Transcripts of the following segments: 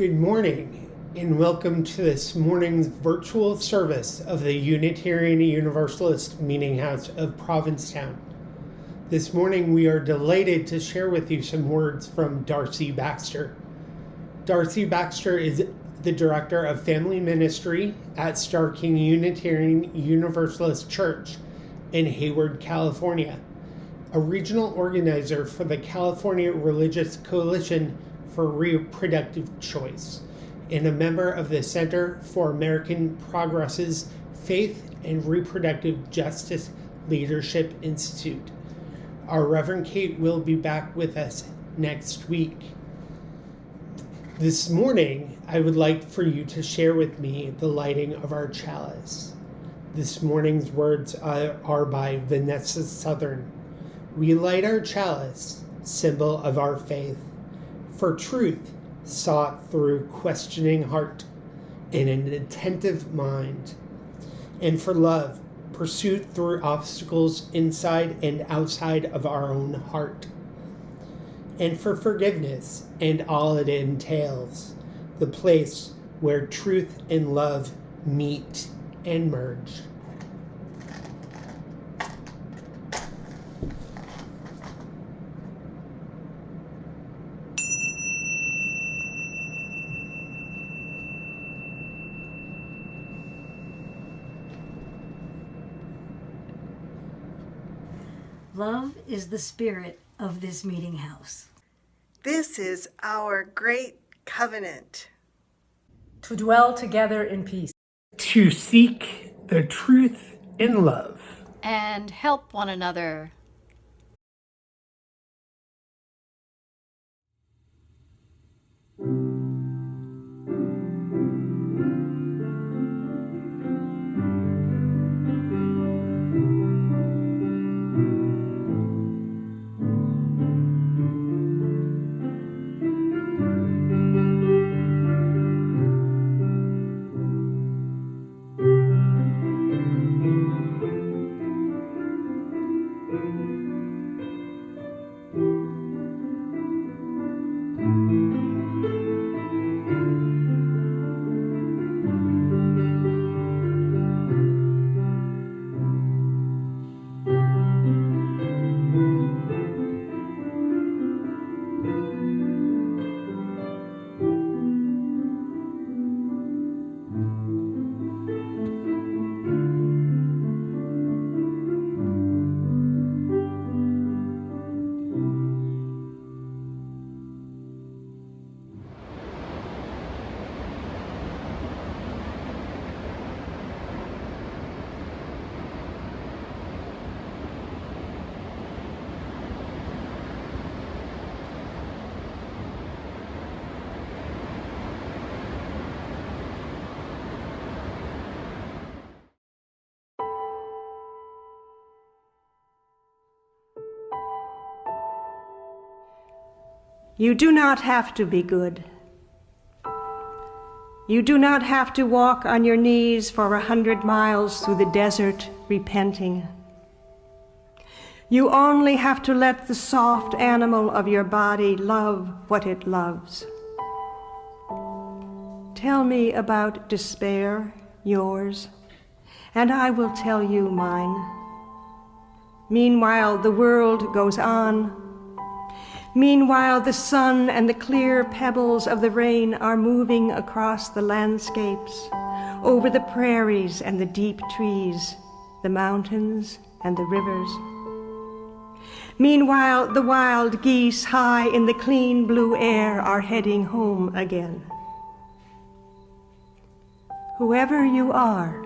Good morning, and welcome to this morning's virtual service of the Unitarian Universalist Meeting House of Provincetown. This morning we are delighted to share with you some words from Darcy Baxter. Darcy Baxter is the Director of Family Ministry at Star King Unitarian Universalist Church in Hayward, California, a regional organizer for the California Religious Coalition for Reproductive Choice, and a member of the Center for American Progress's Faith and Reproductive Justice Leadership Institute. Our Reverend Kate will be back with us next week. This morning, I would like for you to share with me the lighting of our chalice. This morning's words are by Vanessa Southern. We light our chalice, symbol of our faith, for truth sought through questioning heart and an attentive mind, and for love pursued through obstacles inside and outside of our own heart, and for forgiveness and all it entails, the place where truth and love meet and merge. Love is the spirit of this meeting house. This is our great covenant. To dwell together in peace. To seek the truth in love. And help one another. You do not have to be good. You do not have to walk on your knees for 100 miles through the desert repenting. You only have to let the soft animal of your body love what it loves. Tell me about despair, yours, and I will tell you mine. Meanwhile, the world goes on. Meanwhile, the sun and the clear pebbles of the rain are moving across the landscapes, over the prairies and the deep trees, the mountains and the rivers. Meanwhile, the wild geese high in the clean blue air are heading home again. Whoever you are,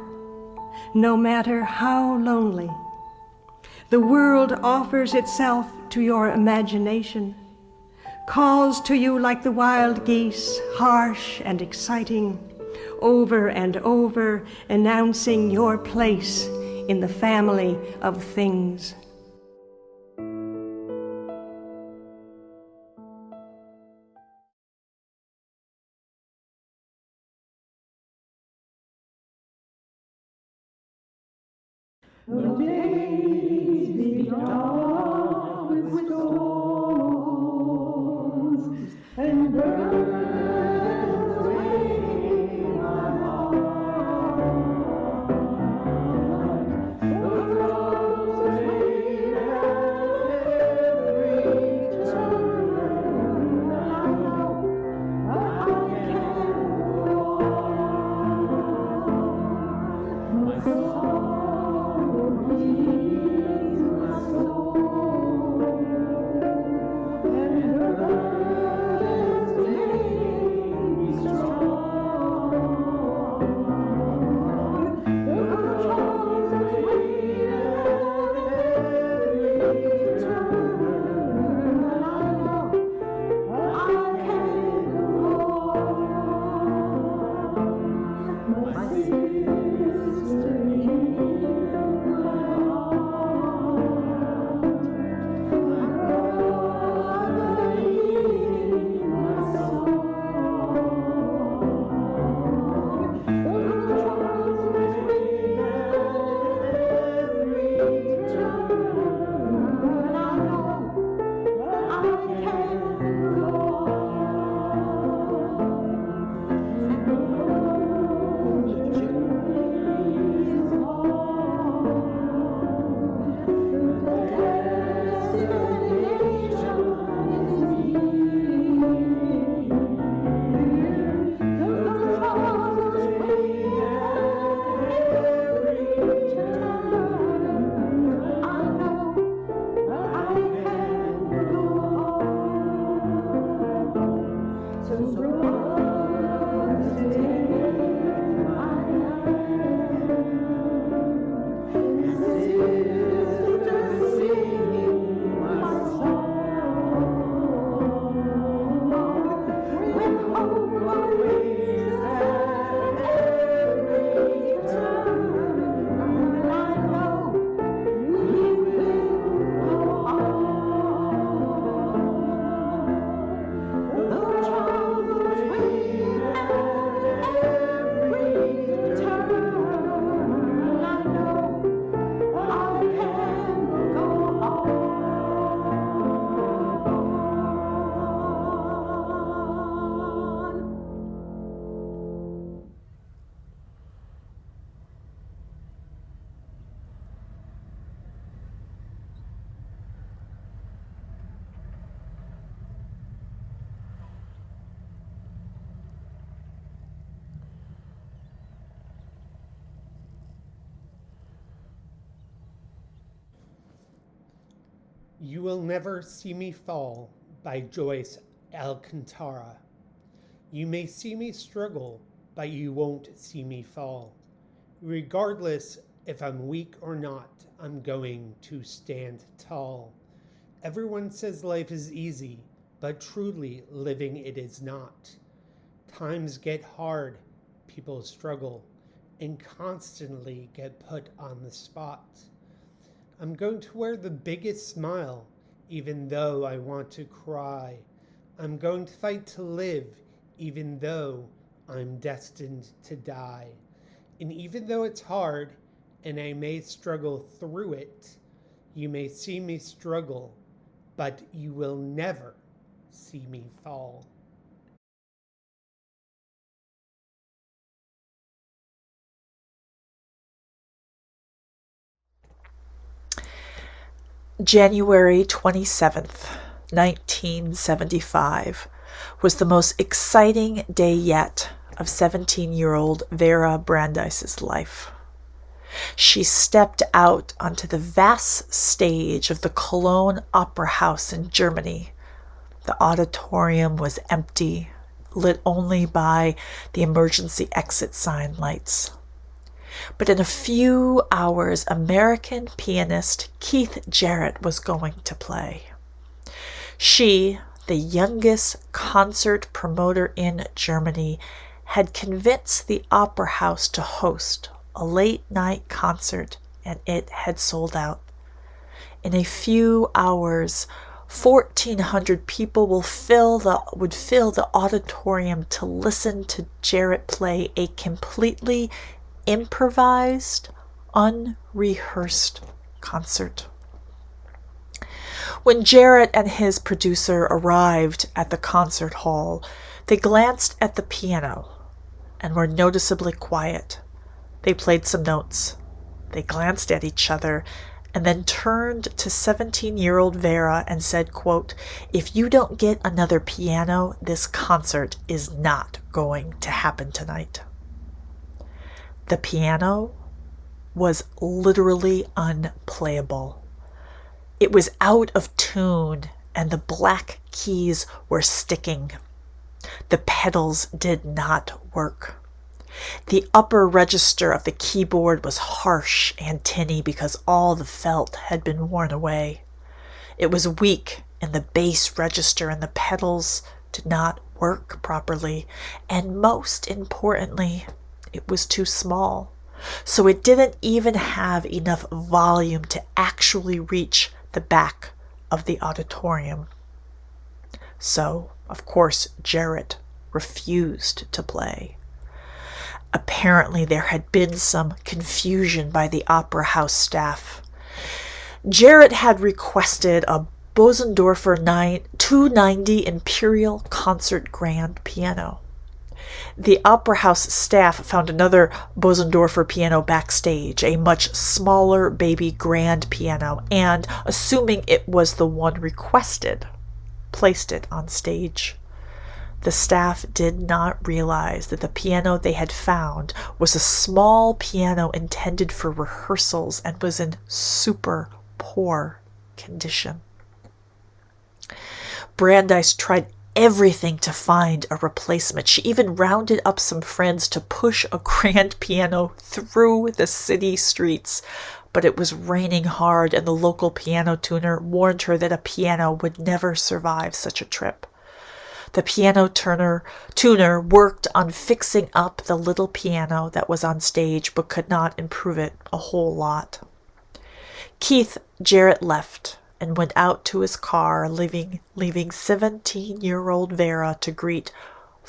no matter how lonely, the world offers itself to your imagination, calls to you like the wild geese, harsh and exciting, over and over, announcing your place in the family of things. The days be dark with storms and birds You Will Never See Me Fall by Joyce Alcantara. You may see me struggle, but you won't see me fall. Regardless if I'm weak or not, I'm going to stand tall. Everyone says life is easy, but truly living it is not. Times get hard, people struggle, and constantly get put on the spot. I'm going to wear the biggest smile, even though I want to cry. I'm going to fight to live, even though I'm destined to die. And even though it's hard, and I may struggle through it, you may see me struggle, but you will never see me fall. January 27th, 1975, was the most exciting day yet of 17-year-old Vera Brandeis's life. She stepped out onto the vast stage of the Cologne Opera House in Germany. The auditorium was empty, lit only by the emergency exit sign lights. But in a few hours, American pianist Keith Jarrett was going to play. She, the youngest concert promoter in Germany, had convinced the Opera House to host a late-night concert, and it had sold out. In a few hours, 1,400 people would fill the auditorium to listen to Jarrett play a completely improvised, unrehearsed concert. When Jarrett and his producer arrived at the concert hall, they glanced at the piano and were noticeably quiet. They played some notes. They glanced at each other and then turned to 17-year-old Vera and said, quote, "If you don't get another piano, this concert is not going to happen tonight." The piano was literally unplayable. It was out of tune, and the black keys were sticking. The pedals did not work. The upper register of the keyboard was harsh and tinny because all the felt had been worn away. It was weak in the bass register, and the pedals did not work properly. And most importantly, it was too small. So it didn't even have enough volume to actually reach the back of the auditorium. So, of course, Jarrett refused to play. Apparently, there had been some confusion by the opera house staff. Jarrett had requested a Bosendorfer 290 Imperial Concert Grand piano. The opera house staff found another Bosendorfer piano backstage, a much smaller baby grand piano, and, assuming it was the one requested, placed it on stage. The staff did not realize that the piano they had found was a small piano intended for rehearsals and was in super poor condition. Brandeis tried everything to find a replacement. She even rounded up some friends to push a grand piano through the city streets. But it was raining hard, and the local piano tuner warned her that a piano would never survive such a trip. The piano tuner worked on fixing up the little piano that was on stage, but could not improve it a whole lot. Keith Jarrett left and went out to his car, leaving 17-year-old Vera to greet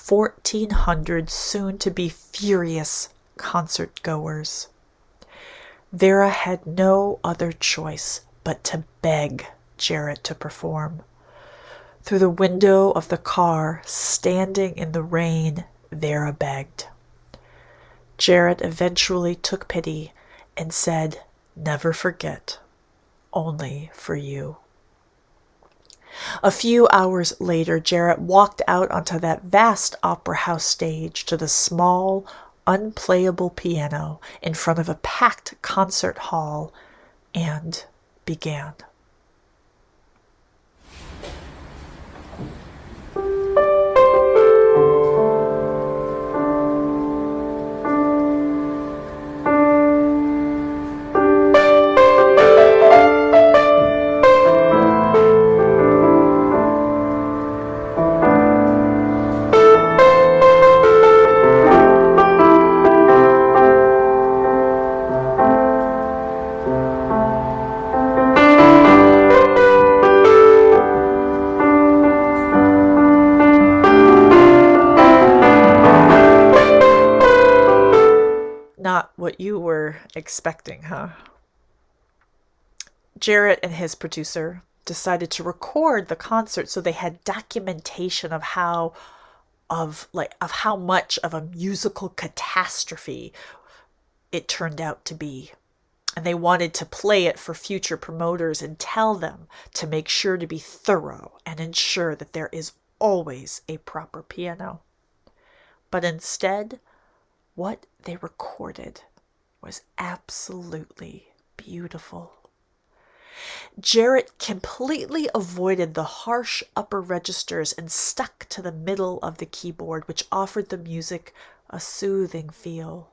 1,400 soon-to-be furious concert-goers. Vera had no other choice but to beg Jarrett to perform. Through the window of the car, standing in the rain, Vera begged. Jarrett eventually took pity and said, "Never forget. Only for you." A few hours later, Jarrett walked out onto that vast opera house stage to the small, unplayable piano in front of a packed concert hall and began. Not what you were expecting, huh? Jarrett and his producer decided to record the concert so they had documentation of how much of a musical catastrophe it turned out to be. And they wanted to play it for future promoters and tell them to make sure to be thorough and ensure that there is always a proper piano. But instead, what they recorded was absolutely beautiful. Jarrett completely avoided the harsh upper registers and stuck to the middle of the keyboard, which offered the music a soothing feel.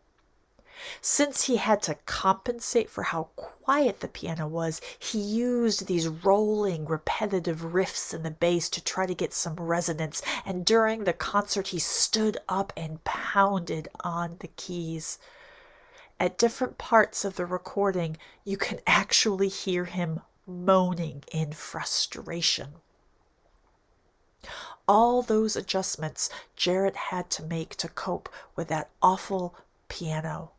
Since he had to compensate for how quiet the piano was, he used these rolling, repetitive riffs in the bass to try to get some resonance, and during the concert he stood up and pounded on the keys. At different parts of the recording, you can actually hear him moaning in frustration. All those adjustments Jarrett had to make to cope with that awful piano.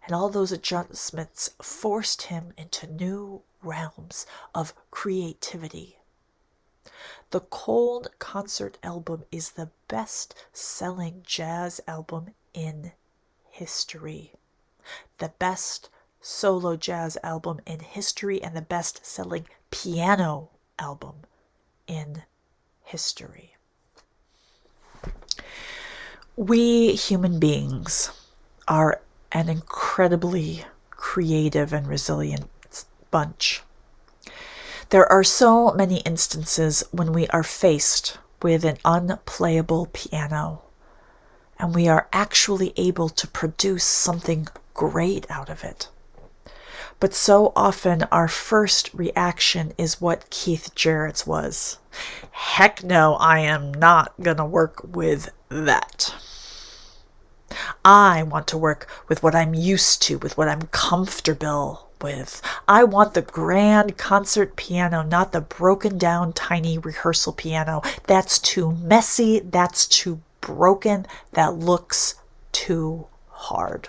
And all those adjustments forced him into new realms of creativity. The Cold Concert album is the best-selling jazz album in history. The best solo jazz album in history, and the best-selling piano album in history. We human beings are an incredibly creative and resilient bunch. There are so many instances when we are faced with an unplayable piano and we are actually able to produce something great out of it. But so often our first reaction is what Keith Jarrett's was. Heck no, I am not gonna work with that. I want to work with what I'm used to, with what I'm comfortable with. I want the grand concert piano, not the broken down tiny rehearsal piano. That's too messy, that's too broken, that looks too hard.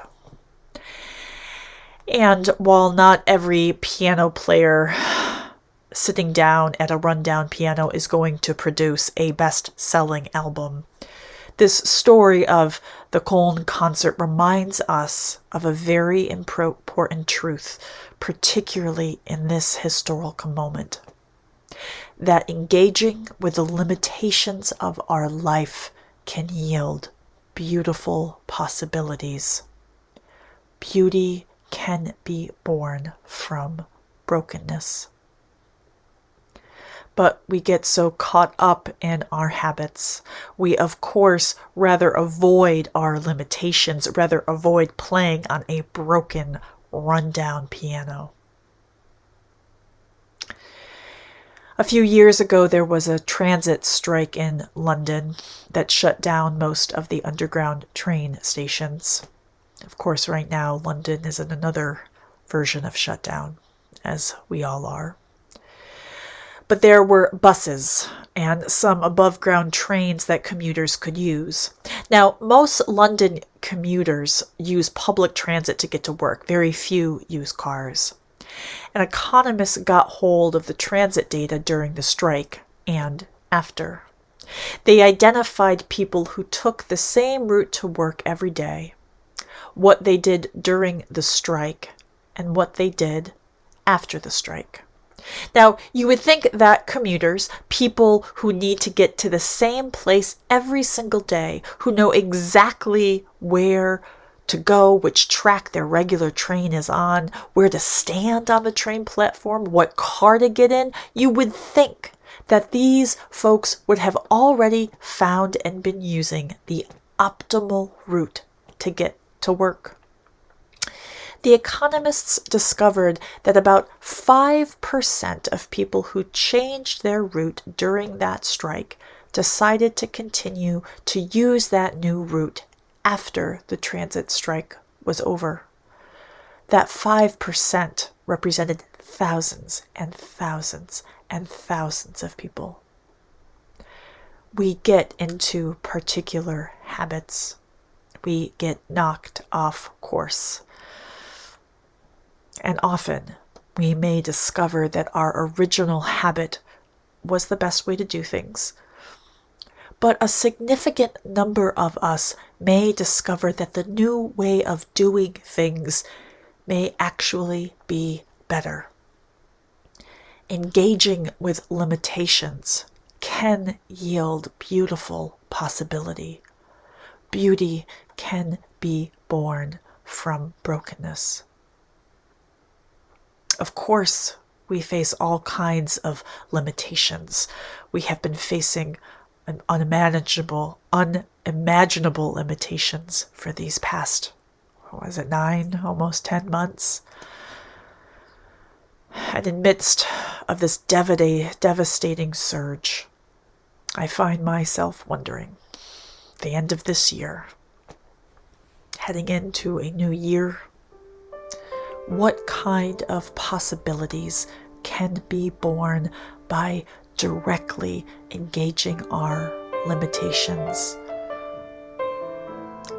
And while not every piano player sitting down at a rundown piano is going to produce a best-selling album, this story of the Köln concert reminds us of a very important truth, particularly in this historical moment, that engaging with the limitations of our life can yield beautiful possibilities. Beauty can be born from brokenness. But we get so caught up in our habits. We, of course, rather avoid our limitations, rather avoid playing on a broken, rundown piano. A few years ago, there was a transit strike in London that shut down most of the underground train stations. Of course, right now, London is in another version of shutdown, as we all are. But there were buses and some above-ground trains that commuters could use. Now, most London commuters use public transit to get to work. Very few use cars. And economists got hold of the transit data during the strike and after. They identified people who took the same route to work every day, what they did during the strike, and what they did after the strike. Now, you would think that commuters, people who need to get to the same place every single day, who know exactly where to go, which track their regular train is on, where to stand on the train platform, what car to get in, you would think that these folks would have already found and been using the optimal route to get to work. The economists discovered that about 5% of people who changed their route during that strike decided to continue to use that new route after the transit strike was over. That 5% represented thousands and thousands and thousands of people. We get into particular habits. We get knocked off course. And often we may discover that our original habit was the best way to do things. But a significant number of us may discover that the new way of doing things may actually be better. Engaging with limitations can yield beautiful possibility. Beauty can be born from brokenness. Of course, we face all kinds of limitations. We have been facing unimaginable limitations for these past, 9, almost 10 months. And in midst of this devastating surge, I find myself wondering, the end of this year, heading into a new year, what kind of possibilities can be born by directly engaging our limitations?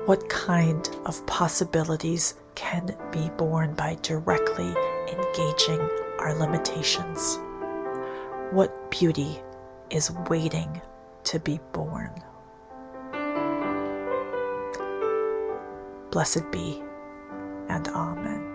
What kind of possibilities can be born by directly engaging our limitations? What beauty is waiting to be born? Blessed be, and Amen.